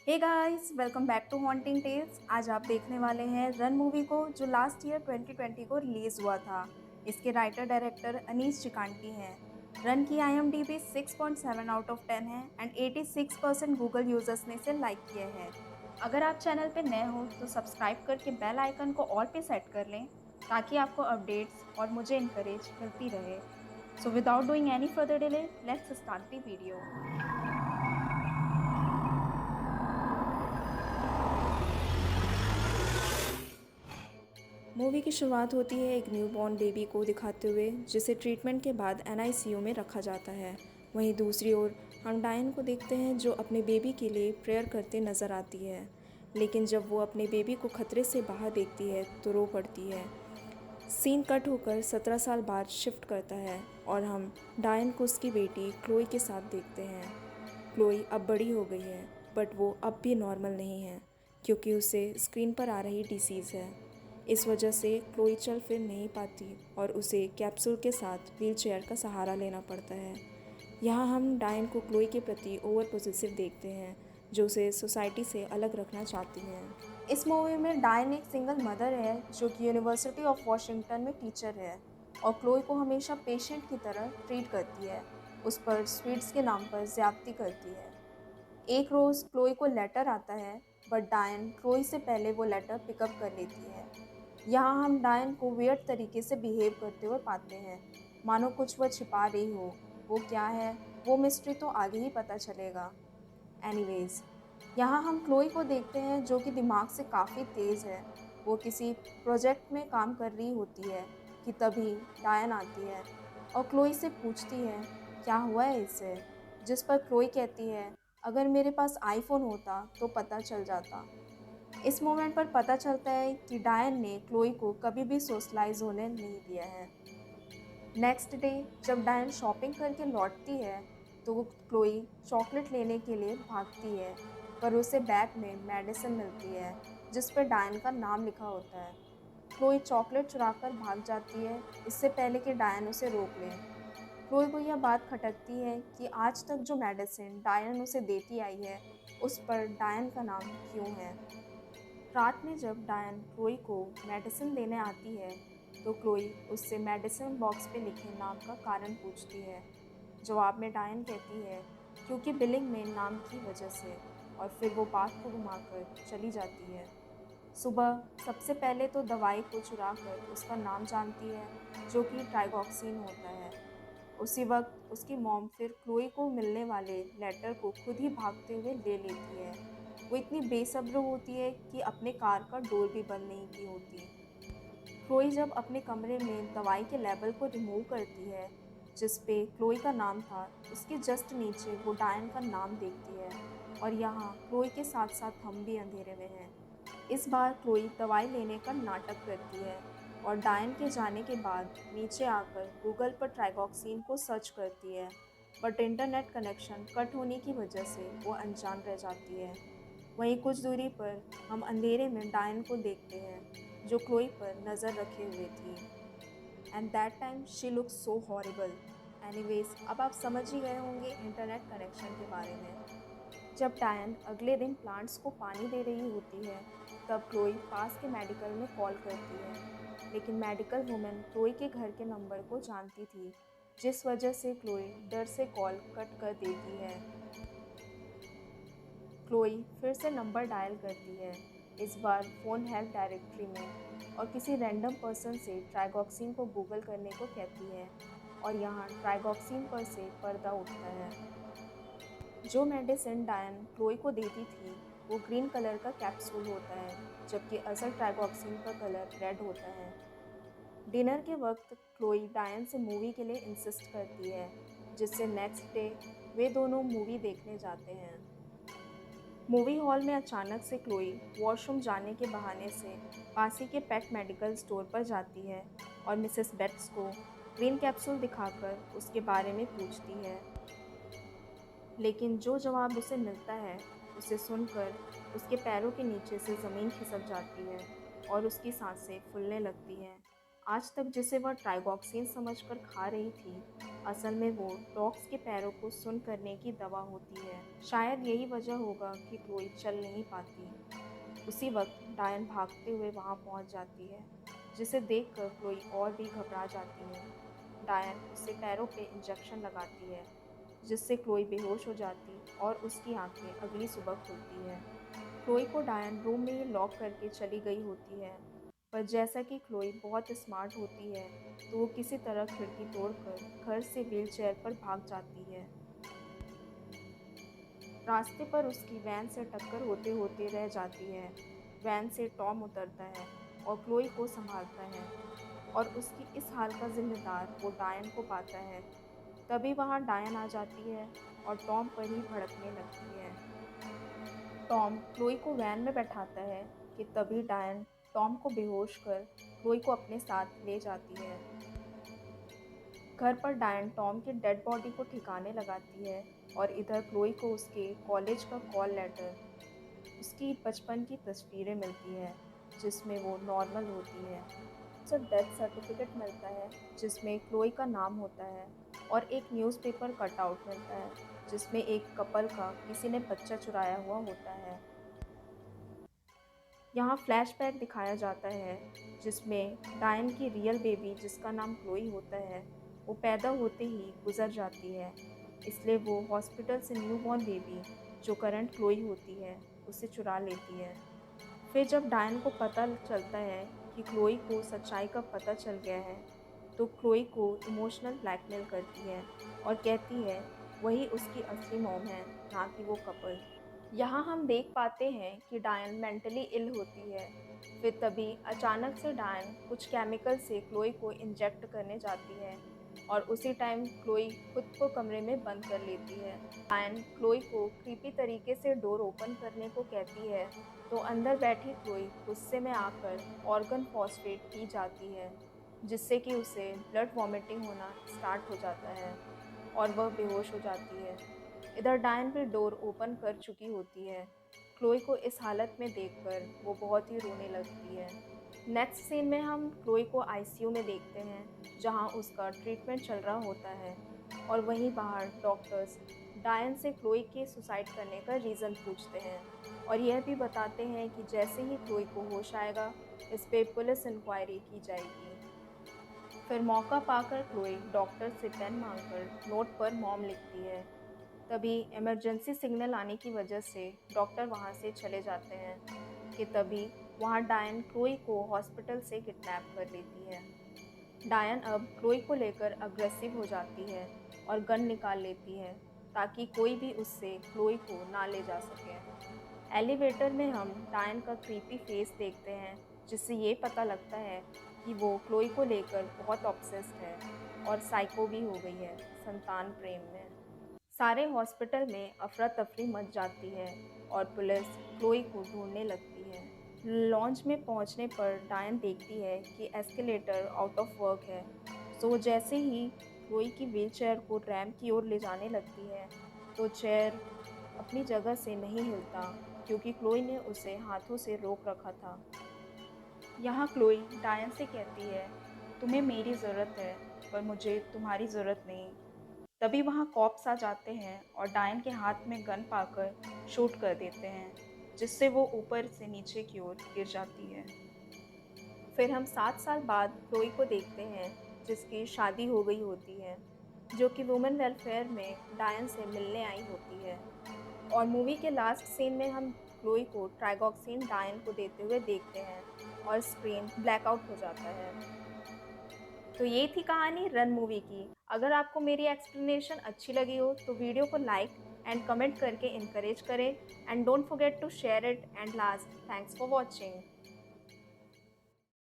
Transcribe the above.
Hey guys, welcome back to haunting tales. आज आप देखने वाले हैं रन मूवी को, जो लास्ट ईयर 2020 को रिलीज हुआ था। इसके राइटर डायरेक्टर अनीश चिकांटी हैं। रन की IMDb 6.7 आउट ऑफ 10 है एंड 86% गूगल यूजर्स ने इसे लाइक किए हैं। अगर आप चैनल पे नए हो तो सब्सक्राइब करके बेल आइकन को ऑल पे सेट कर लें, ताकि आपको अपडेट्स और मुझे इनकरेज मिलती रहे। So without doing any further delay, let's start the video. Movie की शुरुआत होती है एक न्यूबॉर्न बेबी को दिखाते हुए, जिसे ट्रीटमेंट के बाद NICU में रखा जाता है। वहीं दूसरी ओर हम डायन को देखते हैं, जो अपने बेबी के लिए प्रेयर करते नज़र आती है। लेकिन जब वो अपने बेबी को खतरे से बाहर देखती है तो रो पड़ती है। सीन कट होकर 17 साल बाद शिफ्ट करता है और हम डायन को उसकी बेटी क्लोई के साथ देखते हैं। क्लोई अब बड़ी हो गई है, बट वो अब भी नॉर्मल नहीं है, क्योंकि उसे स्क्रीन पर आ रही डिसीज़ है। इस वजह से क्लोई चल फिर नहीं पाती और उसे कैप्सूल के साथ व्हीलचेयर का सहारा लेना पड़ता है। यहाँ हम डायन को क्लोई के प्रति ओवर पोजेसिव देखते हैं, जो उसे सोसाइटी से अलग रखना चाहती हैं। इस मूवी में डायन एक सिंगल मदर है, जो कि यूनिवर्सिटी ऑफ वॉशिंगटन में टीचर है और क्लोई को हमेशा पेशेंट की तरह ट्रीट करती है। उस पर स्वीट्स के नाम पर ज्यादती करती है। एक रोज़ क्लोई को लेटर आता है, बट डायन क्लोई से पहले वो लेटर पिकअप कर लेती है। यहाँ हम डायन को वियर्ड तरीके से बिहेव करते हुए पाते हैं, मानो कुछ वह छिपा रही हो। वो क्या है, वो मिस्ट्री तो आगे ही पता चलेगा। एनीवेज, यहाँ हम क्लोई को देखते हैं, जो कि दिमाग से काफ़ी तेज़ है। वो किसी प्रोजेक्ट में काम कर रही होती है कि तभी डायन आती है और क्लोई से पूछती है क्या हुआ है इसे, जिस पर क्लोई कहती है अगर मेरे पास आईफोन होता तो पता चल जाता। इस मोमेंट पर पता चलता है कि डायन ने क्लोई को कभी भी सोशलाइज होने नहीं दिया है। नेक्स्ट डे जब डायन शॉपिंग करके लौटती है तो वो क्लोई चॉकलेट लेने के लिए भागती है, पर उसे बैग में मेडिसिन मिलती है जिस पर डायन का नाम लिखा होता है। क्लोई चॉकलेट चुराकर भाग जाती है, इससे पहले कि डायन उसे रोक ले। क्लोई को यह बात खटकती है कि आज तक जो मेडिसिन डायन उसे देती आई है, उस पर डायन का नाम क्यों है। रात में जब डायन क्लोई को मेडिसिन देने आती है तो क्लोई उससे मेडिसिन बॉक्स पे लिखे नाम का कारण पूछती है। जवाब में डायन कहती है क्योंकि बिलिंग में नाम की वजह से, और फिर वो बात को घुमाकर चली जाती है। सुबह सबसे पहले तो दवाई को चुरा कर उसका नाम जानती है, जो कि ट्राइगॉक्सिन होता है। उसी वक्त उसकी मॉम फिर क्लोई को मिलने वाले लेटर को खुद ही भागते हुए ले लेती है। वो इतनी बेसब्र होती है कि अपने कार का डोर भी बंद नहीं की होती। क्लोई जब अपने कमरे में दवाई के लेबल को रिमूव करती है, जिस पे क्लोई का नाम था, उसके जस्ट नीचे वो डायन का नाम देखती है और यहाँ क्लोई के साथ साथ हम भी अंधेरे में हैं। इस बार क्लोई दवाई लेने का नाटक करती है और डायन के जाने के बाद नीचे आकर गूगल पर ट्राइगॉक्सिन को सर्च करती है, बट इंटरनेट कनेक्शन कट होने की वजह से वो अनजान रह जाती है। वहीं कुछ दूरी पर हम अंधेरे में डायन को देखते हैं, जो क्लोई पर नज़र रखे हुए थी। And that time she look so horrible. Anyways, अब आप समझ ही गए होंगे इंटरनेट कनेक्शन के बारे में। जब डायन अगले दिन प्लांट्स को पानी दे रही होती है, तब क्लोई पास के मेडिकल में कॉल करती है, लेकिन मेडिकल वुमेन क्लोई के घर के नंबर को जानती थी, जिस वजह से क्लोई डर से कॉल कट कर देती है। क्लोई फिर से नंबर डायल करती है, इस बार फ़ोन हेल्प डायरेक्टरी में, और किसी रैंडम पर्सन से ट्राइगॉक्सिन को गूगल करने को कहती है और यहाँ ट्राइगॉक्सिन पर से पर्दा उठता है। जो मेडिसिन डायन क्लोई को देती थी वो ग्रीन कलर का कैप्सूल होता है, जबकि असल ट्राइगॉक्सिन का कलर रेड होता है। डिनर के वक्त क्लोई डायन से मूवी के लिए इंसिस्ट करती है, जिससे नेक्स्ट डे वे दोनों मूवी देखने जाते हैं। मूवी हॉल में अचानक से क्लोई वॉशरूम जाने के बहाने से पासी के पेट मेडिकल स्टोर पर जाती है और मिसेस बेट्स को ग्रीन कैप्सूल दिखाकर उसके बारे में पूछती है, लेकिन जो जवाब उसे मिलता है उसे सुनकर उसके पैरों के नीचे से ज़मीन खिसक जाती है और उसकी सांसें फूलने लगती हैं। आज तक जिसे वह ट्राइगॉक्सिन समझकर खा रही थी, असल में वो डॉग्स के पैरों को सुन्न करने की दवा होती है। शायद यही वजह होगा कि क्लोई चल नहीं पाती। उसी वक्त डायन भागते हुए वहां पहुंच जाती है, जिसे देखकर क्लोई और भी घबरा जाती है। डायन उसे पैरों पे इंजेक्शन लगाती है, जिससे क्लोई बेहोश हो जाती और उसकी आंखें अगली सुबह खुलती है। क्लोई को डायन रूम में ही लॉक करके चली गई होती है, पर जैसा कि क्लोई बहुत स्मार्ट होती है, तो वो किसी तरह खिड़की तोड़कर घर से व्हीलचेयर पर भाग जाती है। रास्ते पर उसकी वैन से टक्कर होते होते रह जाती है। वैन से टॉम उतरता है और क्लोई को संभालता है, और उसकी इस हाल का जिम्मेदार वो डायन को पाता है। तभी वहाँ डायन आ जाती है और टॉम पर ही भड़कने लगती है। टॉम क्लोई को वैन में बैठाता है कि तभी डायन टॉम को बेहोश कर क्लोई को अपने साथ ले जाती है। घर पर डायन टॉम की डेड बॉडी को ठिकाने लगाती है, और इधर क्लोई को उसके कॉलेज का कॉल लेटर, उसकी बचपन की तस्वीरें मिलती है, जिसमें वो नॉर्मल होती है। उसे डेथ सर्टिफिकेट मिलता है, जिसमें क्लोई का नाम होता है, और एक न्यूज़पेपर कटआउट मिलता है, जिसमें एक कपल का किसी ने बच्चा चुराया हुआ होता है। यहाँ फ्लैशबैक दिखाया जाता है, जिसमें डायन की रियल बेबी, जिसका नाम क्लोई होता है, वो पैदा होते ही गुजर जाती है। इसलिए वो हॉस्पिटल से न्यूबॉर्न बेबी, जो करंट क्लोई होती है, उसे चुरा लेती है। फिर जब डायन को पता चलता है कि क्लोई को सच्चाई का पता चल गया है, तो क्लोई को इमोशनल ब्लैकमेल करती है और कहती है वही उसकी असली मॉम है, ना कि वो कपल। यहाँ हम देख पाते हैं कि डायन मेंटली इल होती है। फिर तभी अचानक से डायन कुछ केमिकल से क्लोई को इंजेक्ट करने जाती है, और उसी टाइम क्लोई खुद को कमरे में बंद कर लेती है। डायन क्लोई को क्रीपी तरीके से डोर ओपन करने को कहती है, तो अंदर बैठी क्लोई गुस्से में आकर ऑर्गन फॉस्फेट पी जाती है, जिससे कि उसे ब्लड वॉमिटिंग होना स्टार्ट हो जाता है और वह बेहोश हो जाती है। इधर डायन भी डोर ओपन कर चुकी होती है। क्लोई को इस हालत में देखकर वो बहुत ही रोने लगती है। नेक्स्ट सीन में हम क्लोई को आईसीयू में देखते हैं, जहां उसका ट्रीटमेंट चल रहा होता है, और वहीं बाहर डॉक्टर्स डायन से क्लोई के सुसाइड करने का रीज़न पूछते हैं, और यह भी बताते हैं कि जैसे ही क्लोई को होश आएगा, इस पे पुलिस इंक्वायरी की जाएगी। फिर मौका पाकर क्लोई डॉक्टर से पेन मांगकर नोट पर मॉम लिखती है। तभी इमरजेंसी सिग्नल आने की वजह से डॉक्टर वहां से चले जाते हैं कि तभी वहां डायन क्लोई को हॉस्पिटल से किडनैप कर लेती है। डायन अब क्लोई को लेकर अग्रेसिव हो जाती है और गन निकाल लेती है, ताकि कोई भी उससे क्लोई को ना ले जा सके। एलिवेटर में हम डायन का क्रीपी फेस देखते हैं, जिससे ये पता लगता है कि वो क्लोई को लेकर बहुत ऑब्सेस्ड है और साइको भी हो गई है संतान प्रेम में। सारे हॉस्पिटल में अफरा तफरी मच जाती है और पुलिस क्लोई को ढूंढने लगती है। लॉन्च में पहुंचने पर डायन देखती है कि एस्केलेटर आउट ऑफ वर्क है, सो जैसे ही क्लोई की व्हीलचेयर को रैंप की ओर ले जाने लगती है, तो चेयर अपनी जगह से नहीं हिलता, क्योंकि क्लोई ने उसे हाथों से रोक रखा था। यहाँ क्लोई डायन से कहती है, तुम्हें मेरी ज़रूरत है, पर मुझे तुम्हारी ज़रूरत नहीं। तभी वहाँ कॉप्स आ जाते हैं और डायन के हाथ में गन पाकर शूट कर देते हैं, जिससे वो ऊपर से नीचे की ओर गिर जाती है। फिर हम 7 साल बाद क्लोई को देखते हैं, जिसकी शादी हो गई होती है, जो कि वुमेन वेलफेयर में डायन से मिलने आई होती है। और मूवी के लास्ट सीन में हम क्लोई को ट्राइगॉक्सिन डायन को देते हुए देखते हैं, और स्क्रीन ब्लैकआउट हो जाता है। तो ये थी कहानी रन मूवी की। अगर आपको मेरी एक्सप्लेनेशन अच्छी लगी हो, तो वीडियो को लाइक एंड कमेंट करके इनकरेज करें, and don't forget to share it, and last, thanks for watching.